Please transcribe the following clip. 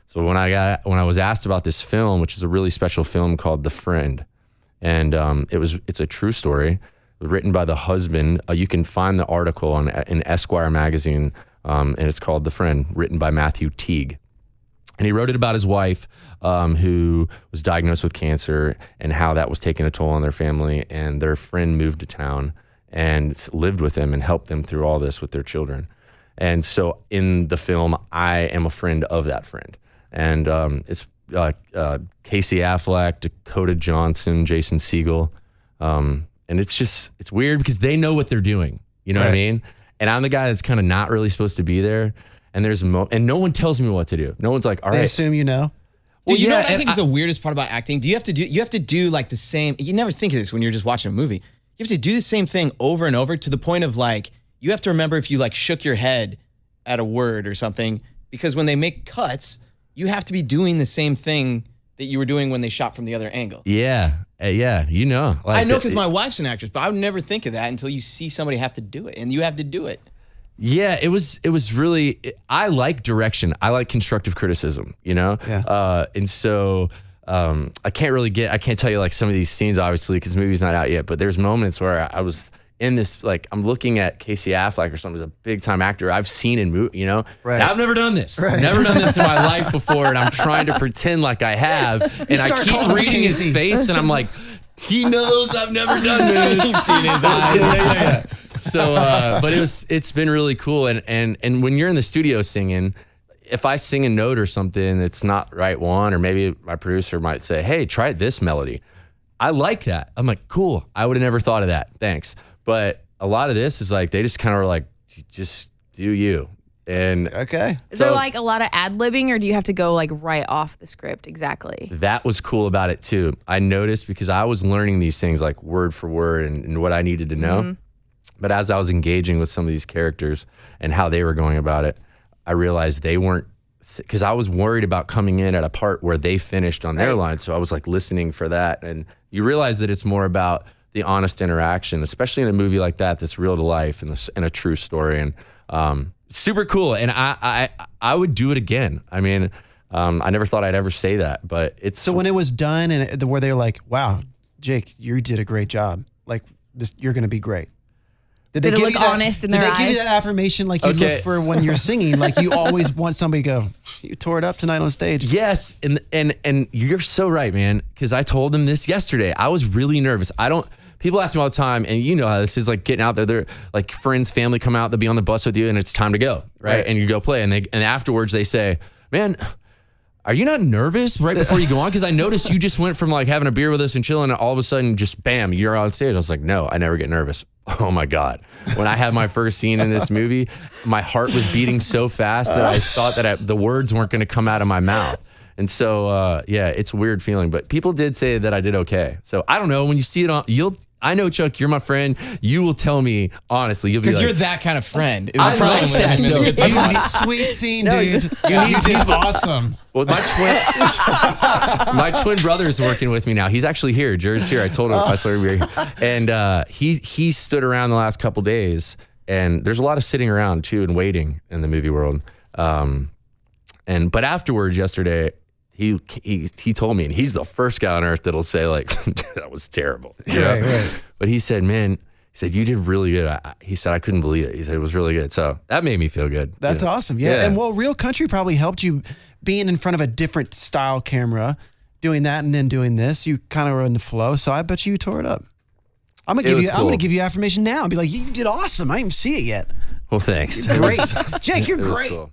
So when I was asked about this film, which is a really special film called The Friend, and it's a true story written by the husband. You can find the article in Esquire magazine, and it's called The Friend, written by Matthew Teague. And he wrote it about his wife, who was diagnosed with cancer, and how that was taking a toll on their family. And their friend moved to town and lived with them and helped them through all this with their children. And so in the film, I am a friend of that friend. And it's Casey Affleck, Dakota Johnson, Jason Segel. And it's weird because they know what they're doing. You know what I mean? And I'm the guy that's kind of not really supposed to be there. And and no one tells me what to do. No one's like, all right. They assume you know. Well, you know what I think is the weirdest part about acting? You have to do like the same, you never think of this when you're just watching a movie. You have to do the same thing over and over to the point of like, you have to remember if you like shook your head at a word or something, because when they make cuts, you have to be doing the same thing that you were doing when they shot from the other angle. Yeah. You know. Like, I know because my wife's an actress, but I would never think of that until you see somebody have to do it, and you have to do it. Yeah, it was really, I like direction. I like constructive criticism, you know? Yeah. And so I can't tell you like some of these scenes, obviously, because the movie's not out yet, but there's moments where I was in this, like, I'm looking at Casey Affleck or something, who's a big time actor I've seen in movie, you know? Right. And I've never done this. Right. Never done this in my life before, and I'm trying to pretend like I have, and I keep reading his face, and I'm like, he knows I've never done this. You see in his eyes. Yeah. So, but it's been really cool. And when you're in the studio singing, if I sing a note or something that's not right one, or maybe my producer might say, hey, try this melody. I like that. I'm like, cool. I would have never thought of that. Thanks. But a lot of this is like, they just kind of are like, just do you. And okay. Is there like a lot of ad-libbing, or do you have to go like right off the script exactly? That was cool about it too. I noticed because I was learning these things like word for word and what I needed to know. Mm-hmm. But as I was engaging with some of these characters and how they were going about it, I realized they weren't, because I was worried about coming in at a part where they finished on their line. So I was like listening for that. And you realize that it's more about the honest interaction, especially in a movie like that that's real to life and a true story. And super cool. And I would do it again. I mean, I never thought I'd ever say that, but it's... So when it was done and where they were like, wow, Jake, you did a great job. Like, you're going to be great. Did it look honest in their eyes? Did they give you that affirmation like you look for when you're singing? Like you always want somebody to go, you tore it up tonight on stage. Yes, and you're so right, man, because I told them this yesterday. I was really nervous. People ask me all the time, and you know how this is like getting out there. They're like friends, family come out, they'll be on the bus with you, and it's time to go, right? And you go play, and afterwards they say, man, are you not nervous right before you go on? Because I noticed you just went from like having a beer with us and chilling, and all of a sudden just bam, you're on stage. I was like, no, I never get nervous. Oh my God. When I had my first scene in this movie, my heart was beating so fast that I thought that the words weren't going to come out of my mouth. And so, yeah, it's a weird feeling, but people did say that I did okay. So I don't know, when you see it I know, Chuck, you're my friend. You will tell me, honestly, you'll be like. Because you're that kind of friend. I like that, though. Sweet scene, dude. You did awesome. Well, my twin brother is working with me now. He's actually here. Jared's here. I told him. I told him. And he stood around the last couple days, and there's a lot of sitting around too and waiting in the movie world. But afterwards, yesterday, he told me, and he's the first guy on earth that'll say like, that was terrible. Right. But he said, man, you did really good. He said, I couldn't believe it. He said, it was really good. So that made me feel good. That's awesome. Yeah. And Real Country probably helped you being in front of a different style camera, doing that and then doing this. You kind of were in the flow. So I bet you tore it up. I'm gonna give you affirmation now and be like, you did awesome. I didn't even see it yet. Well, thanks. Great. Jake, you're great. Cool.